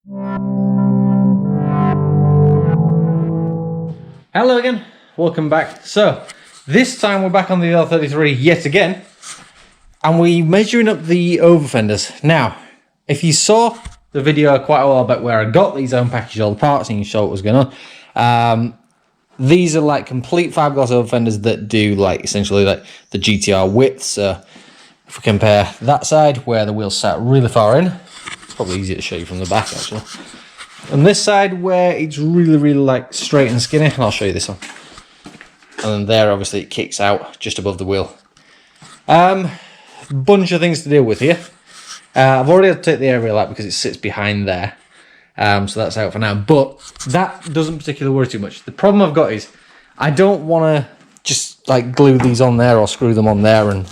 Hello again, welcome back. So, this time we're back on the R33 yet again, and we're measuring up the overfenders. Now, if you saw the video quite a while back where I got these unpackaged all the parts and you saw what was going on, these are like complete fiberglass overfenders that do like essentially like the GTR width. So, if we compare that side where the wheels sat really far in, it's probably easier to show you from the back actually. And this side where it's really like straight and skinny, and I'll show you this one. And then there obviously it kicks out just above the wheel. Bunch of things to deal with here. I've already had to take the aerial out because it sits behind there. So that's out for now. But that doesn't particularly worry too much. The problem I've got is I don't want to just like glue these on there or screw them on there and,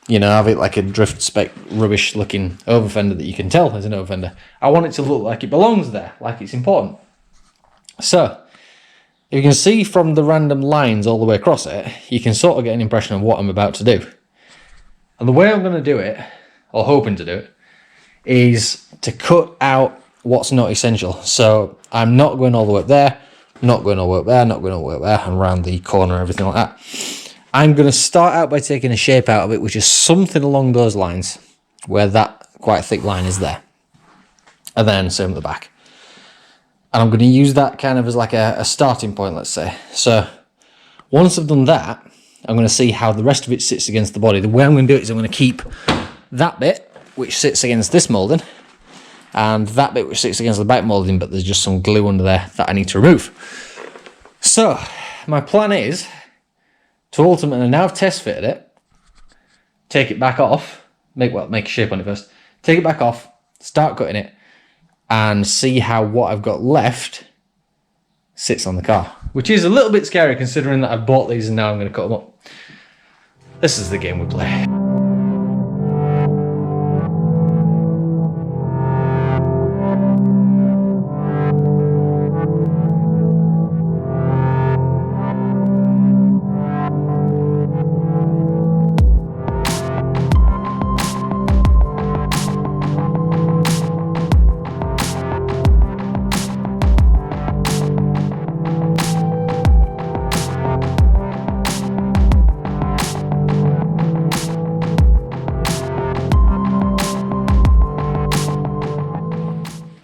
you know, have it like a drift spec rubbish looking overfender that you can tell is an overfender. I want it to look like it belongs there, like it's important. So, if you can see from the random lines all the way across it, you can sort of get an impression of what I'm about to do. And the way I'm going to do it, or hoping to do it, is to cut out what's not essential. So, I'm not going all the way up there, not going all the way up there, not going all the way up there, and around the corner, everything like that. I'm going to start out by taking a shape out of it, which is something along those lines, where that quite thick line is there. And then same at the back. And I'm going to use that kind of as like a starting point, let's say. So once I've done that, I'm going to see how the rest of it sits against the body. The way I'm going to do it is I'm going to keep that bit, which sits against this moulding, and that bit which sits against the back moulding, but there's just some glue under there that I need to remove. So my plan is to ultimately, now I've test fitted it, take it back off, make a shape on it first, take it back off, start cutting it, and see how what I've got left sits on the car. Which is a little bit scary considering that I've bought these and now I'm going to cut them up. This is the game we play.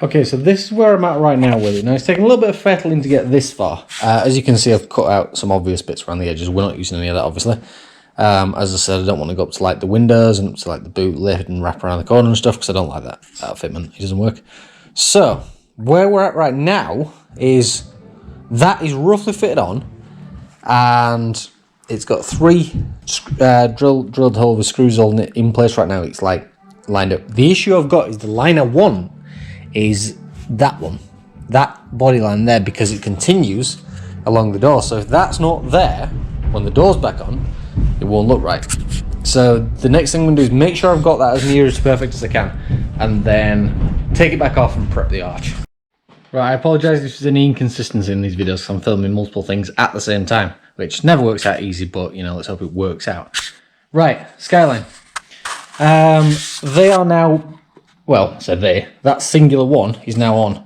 Okay, so this is where I'm at right now with it. Now, it's taken a little bit of fettling to get this far. As you can see, I've cut out some obvious bits around the edges. We're not using any of that, obviously. As I said, I don't want to go up to, like, the windows and up to, like, the boot lid and wrap around the corner and stuff because I don't like that fitment. It doesn't work. So, where we're at right now is that is roughly fitted on, and it's got 3 drilled hole with screws holding it in place right now. It's, like, lined up. The issue I've got is the line I want is that one, that body line there, because it continues along the door. So if that's not there when the door's back on, it won't look right. So the next thing I'm going to do is make sure I've got that as near as perfect as I can, and then take it back off and prep the arch. Right, I apologise if there's any inconsistency in these videos because I'm filming multiple things at the same time, which never works out easy, but you know, let's hope it works out. Right, Skyline. They are now, well, so that singular one is now on.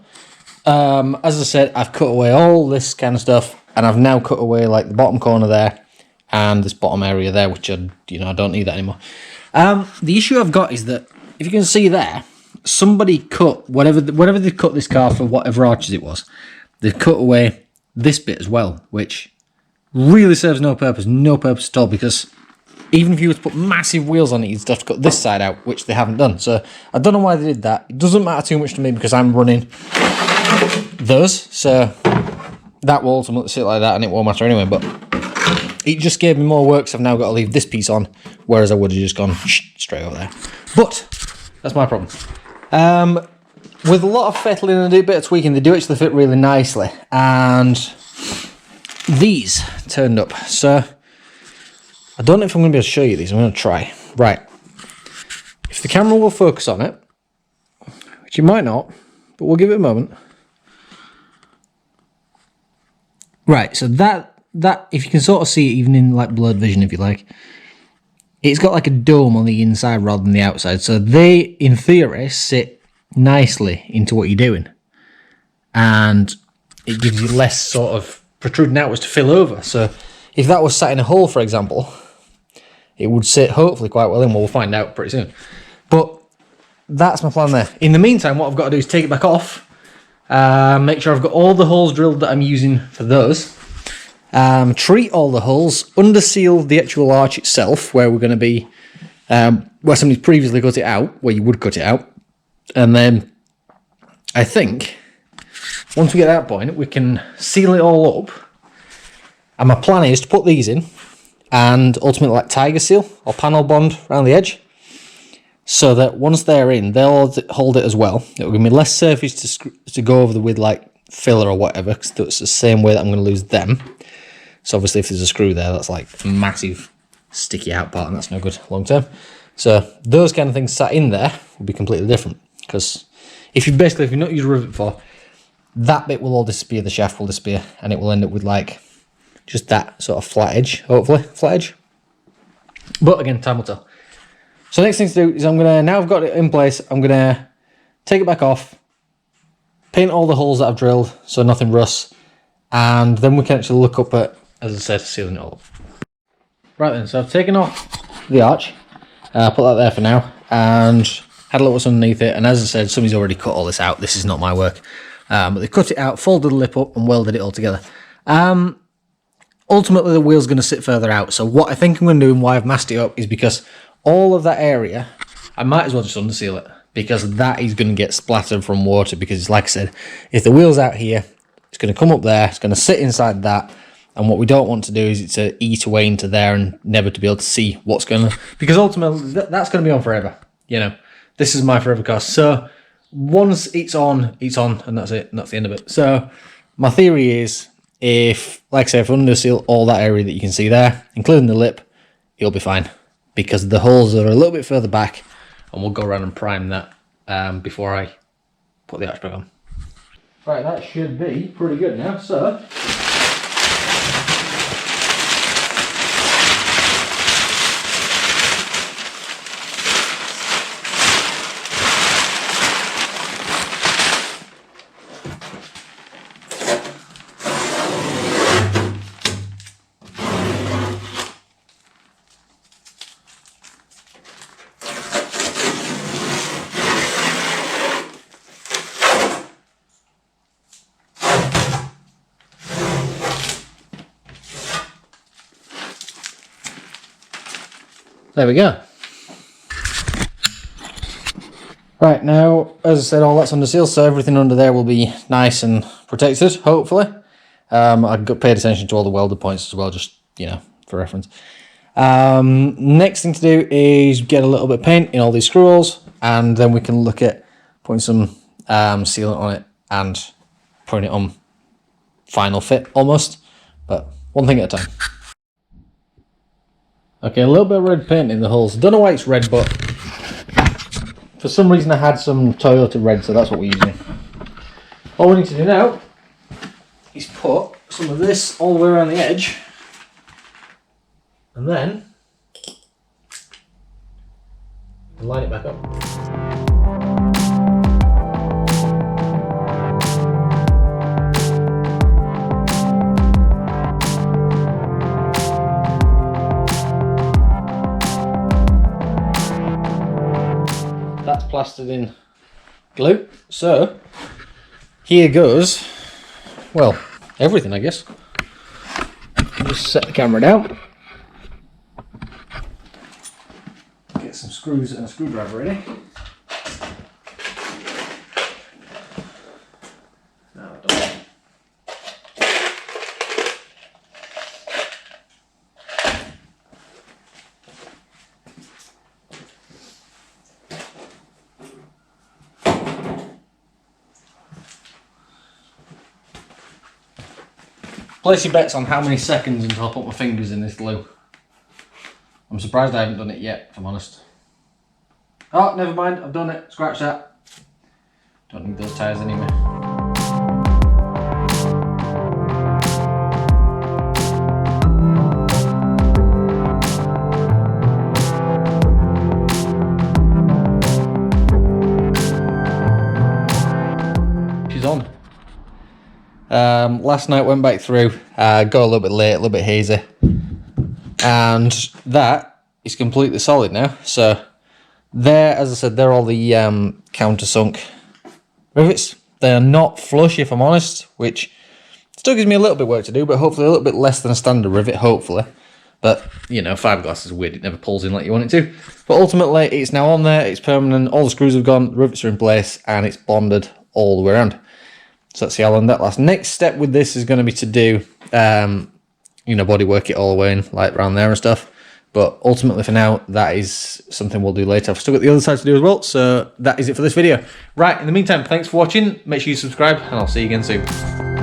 As I said, I've cut away all this kind of stuff, and I've now cut away like the bottom corner there and this bottom area there, which I don't need that anymore. The issue I've got is that if you can see there, somebody cut whatever they cut this car for, whatever arches it was, they've cut away this bit as well, which really serves no purpose at all, because even if you were to put massive wheels on it, you'd still have to cut this side out, which they haven't done. So I don't know why they did that. It doesn't matter too much to me because I'm running those, so that will ultimately sit like that and it won't matter anyway, but it just gave me more work, so I've now got to leave this piece on, whereas I would have just gone straight over there. But that's my problem. With a lot of fettling and a bit of tweaking, they do actually fit really nicely, and these turned up. So I don't know if I'm going to be able to show you these. I'm going to try. Right. If the camera will focus on it, which it might not, but we'll give it a moment. Right, so that if you can sort of see it even in like blurred vision, if you like, it's got like a dome on the inside rather than the outside. So they, in theory, sit nicely into what you're doing. and it gives you less sort of protruding outwards to fill over. So if that was sat in a hole, for example, it would sit hopefully quite well in. We'll find out pretty soon. But that's my plan there. In the meantime, what I've got to do is take it back off, make sure I've got all the holes drilled that I'm using for those, treat all the holes, under seal the actual arch itself, where we're going to be, where somebody's previously cut it out, where you would cut it out, and then I think once we get to that point, we can seal it all up. And my plan is to put these in and ultimately like tiger seal or panel bond around the edge, so that once they're in, they'll hold it as well. It'll give me less surface to go over with like filler or whatever, because it's the same way that I'm going to lose them. So obviously if there's a screw there, that's like a massive sticky out part, and that's no good long term. So those kind of things sat in there will be completely different, because if you've not used a rivet before, that bit will all disappear, the shaft will disappear, and it will end up with like just that sort of flat edge, hopefully, flat edge. But again, time will tell. So next thing to do is now I've got it in place, I'm gonna take it back off, paint all the holes that I've drilled so nothing rusts, and then we can actually look up at, as I said, sealing it all up. Right then, so I've taken off the arch, put that there for now, and had a look what's underneath it, and as I said, somebody's already cut all this out. This is not my work. But they cut it out, folded the lip up, and welded it all together. Ultimately, the wheel's going to sit further out. So what I think I'm going to do and why I've masked it up is because all of that area, I might as well just underseal it, because that is going to get splattered from water. Because like I said, if the wheel's out here, it's going to come up there, it's going to sit inside that. And what we don't want to do is to eat away into there and never to be able to see what's going to... Because ultimately, that's going to be on forever. You know, this is my forever cost. So once it's on, and that's it, and that's the end of it. So my theory is, if, like I say, if I underseal all that area that you can see there, including the lip, you'll be fine, because the holes are a little bit further back, and we'll go around and prime that before I put the arch back on. Right, that should be pretty good now. So there we go. Right, now, as I said, all that's under seal, so everything under there will be nice and protected, hopefully. I've paid attention to all the welded points as well, just, you know, for reference. Next thing to do is get a little bit of paint in all these screw holes, and then we can look at putting some sealant on it and putting it on final fit, almost. But one thing at a time. Okay, a little bit of red paint in the holes. Don't know why it's red, but for some reason I had some Toyota red, so that's what we're using. All we need to do now is put some of this all the way around the edge, and then line it back up. That's plastered in glue, so here goes, well, everything, I guess. Just set the camera down, get some screws and a screwdriver ready. Now done. Place your bets on how many seconds until I put my fingers in this glue. I'm surprised I haven't done it yet, if I'm honest. Oh, never mind, I've done it. Scratch that. Don't need those tyres anyway. She's on. Last night went back through, got a little bit late, a little bit hazy, and that is completely solid now. So there, as I said, they're all the countersunk rivets. They're not flush, if I'm honest, which still gives me a little bit of work to do, but hopefully a little bit less than a standard rivet, hopefully. But, you know, fiberglass is weird, it never pulls in like you want it to. But ultimately, it's now on there, it's permanent, all the screws have gone, the rivets are in place, and it's bonded all the way around. So let's see how long that lasts. Next step with this is going to be to do, you know, bodywork it all the way in, like around there and stuff. But ultimately for now, that is something we'll do later. I've still got the other side to do as well, so that is it for this video. Right, in the meantime, thanks for watching. Make sure you subscribe, and I'll see you again soon.